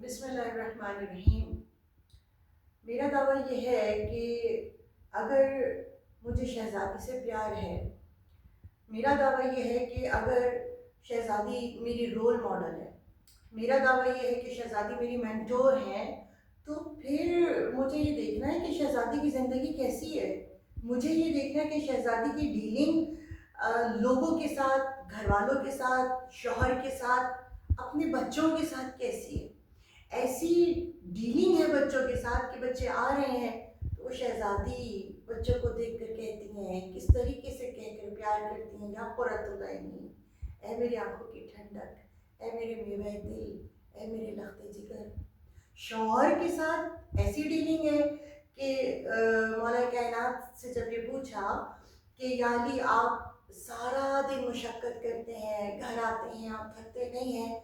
بسم اللہ الرحمن الرحیم۔ میرا دعویٰ یہ ہے کہ اگر مجھے شہزادی سے پیار ہے، میرا دعویٰ یہ ہے کہ اگر شہزادی میری رول ماڈل ہے، میرا دعویٰ یہ ہے کہ شہزادی میری مینٹور ہیں، تو پھر مجھے یہ دیکھنا ہے کہ شہزادی کی زندگی کیسی ہے۔ مجھے یہ دیکھنا ہے کہ شہزادی کی ڈیلنگ لوگوں کے ساتھ، گھر والوں کے ساتھ، شوہر کے ساتھ، اپنے بچوں کے ساتھ کیسی ہے۔ ایسی ڈیلنگ ہے بچوں کے ساتھ کہ بچے آ رہے ہیں تو وہ شہزادی بچوں کو دیکھ کر کہتی ہیں، کس طریقے سے کہہ کر پیار کرتی ہیں، یا قرۃ العین، اے میری آنکھوں کی ٹھنڈک، اے میرے میوہ دل، اے میرے لخت جگر۔ شوہر کے ساتھ ایسی ڈیلنگ ہے کہ مولا کائنات سے جب یہ پوچھا کہ یا علی آپ سارا دن مشقت کرتے ہیں، گھر آتے ہیں، آپ تھکتے نہیں ہیں؟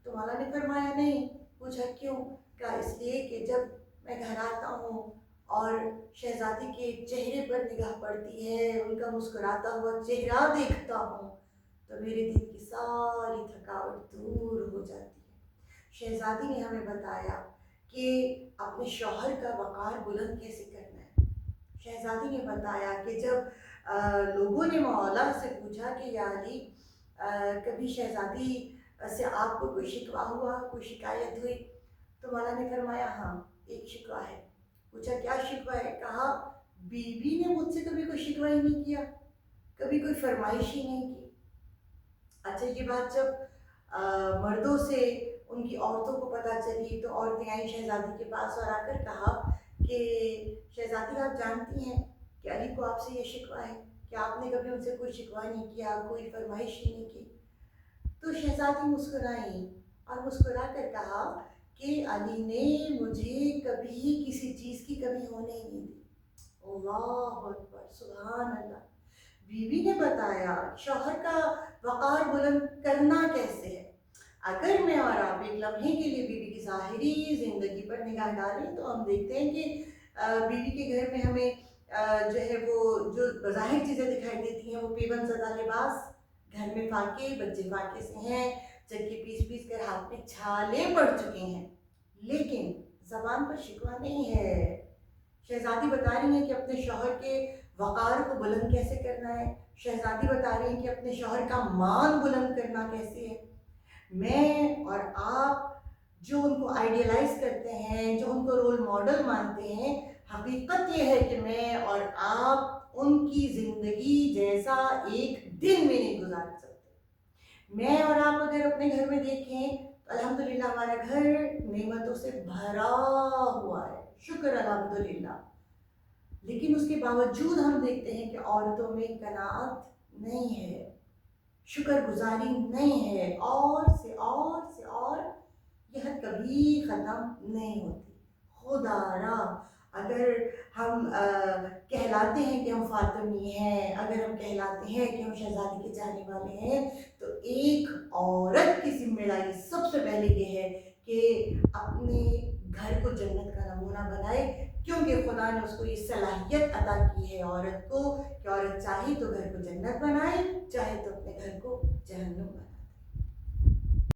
تو مولا نے فرمایا نہیں۔ پوچھا کیوں؟ کہا اس لیے کہ جب میں گھر آتا ہوں اور شہزادی کے چہرے پر نگاہ پڑتی ہے، ان کا مسکراتا ہوا چہرہ دیکھتا ہوں، تو میرے دل کی ساری تھکاوٹ دور ہو جاتی ہے۔ شہزادی نے ہمیں بتایا کہ اپنے شوہر کا وقار بلند کیسے کرنا ہے۔ شہزادی نے بتایا کہ جب لوگوں نے مولا سے پوچھا کہ یا علی کبھی شہزادی سے آپ کو کوئی شکوہ ہوا، کوئی شکایت ہوئی، تو مولا نے فرمایا ہاں ایک شکوہ ہے۔ پوچھا کیا شکوہ ہے؟ کہا بیوی نے مجھ سے کبھی کوئی شکوہ ہی نہیں کیا، کبھی کوئی فرمائش ہی نہیں کی۔ اچھا یہ بات جب مردوں سے ان کی عورتوں کو پتہ چلی تو عورتیں آئیں شہزادی کے پاس اور آ کر کہا کہ شہزادی آپ جانتی ہیں کہ علی کو آپ سے یہ شکوہ ہے کہ آپ نے کبھی ان سے کوئی شکوہ نہیں کیا، کوئی فرمائش ہی نہیں کی۔ تو شہزادی مسکرائیں اور مسکرا کر کہا کہ علی نے مجھے کبھی کسی چیز کی کمی ہونے ہی نہیں دی۔ اللہ اکبر، سبحان اللہ۔ بیوی نے بتایا شوہر کا وقار بلند کرنا کیسے ہے۔ اگر میں اور آپ ایک لمحے کے لیے بیوی کی ظاہری زندگی پر نگاہ ڈالیں تو ہم دیکھتے ہیں کہ بیوی کے گھر میں ہمیں جو ہے وہ جو بظاہر چیزیں دکھائی دیتی ہیں وہ پیون زدہ لباس، گھر میں فاقے، بچے فاقے سے ہیں، چکی پیس پیس کر ہاتھ میں چھالے پڑ چکے ہیں، لیکن زبان پر شکوہ نہیں ہے۔ شہزادی بتا رہی ہیں کہ اپنے شوہر کے وقار کو بلند کیسے کرنا ہے، شہزادی بتا رہی ہیں کہ اپنے شوہر کا مان بلند کرنا کیسے ہے۔ میں اور آپ جو ان کو آئیڈیلائز کرتے ہیں، جو ان کو رول ماڈل مانتے ہیں، حقیقت یہ ہے کہ میں اور آپ ان کی زندگی جیسا ایک دن میں نہیں گزار سکتے۔ میں اور آپ اگر اپنے گھر میں دیکھیں تو الحمدللہ ہمارا گھر نعمتوں سے بھرا ہوا ہے، شکر الحمدللہ، لیکن اس کے باوجود ہم دیکھتے ہیں کہ عورتوں میں قناعت نہیں ہے، شکر گزاری نہیں ہے، اور یہ حد کبھی ختم نہیں ہوتی۔ خدا را اگر ہم کہلاتے ہیں کہ ہم فاطمی ہیں، اگر ہم کہلاتے ہیں کہ ہم شہزادی کے چاہنے والے ہیں، تو ایک عورت کی ذمہ داری سب سے پہلے یہ ہے کہ اپنے گھر کو جنت کا نمونہ بنائے، کیونکہ خدا نے اس کو یہ صلاحیت عطا کی ہے عورت کو کہ عورت چاہے تو گھر کو جنت بنائے، چاہے تو اپنے گھر کو جہنم بنائے۔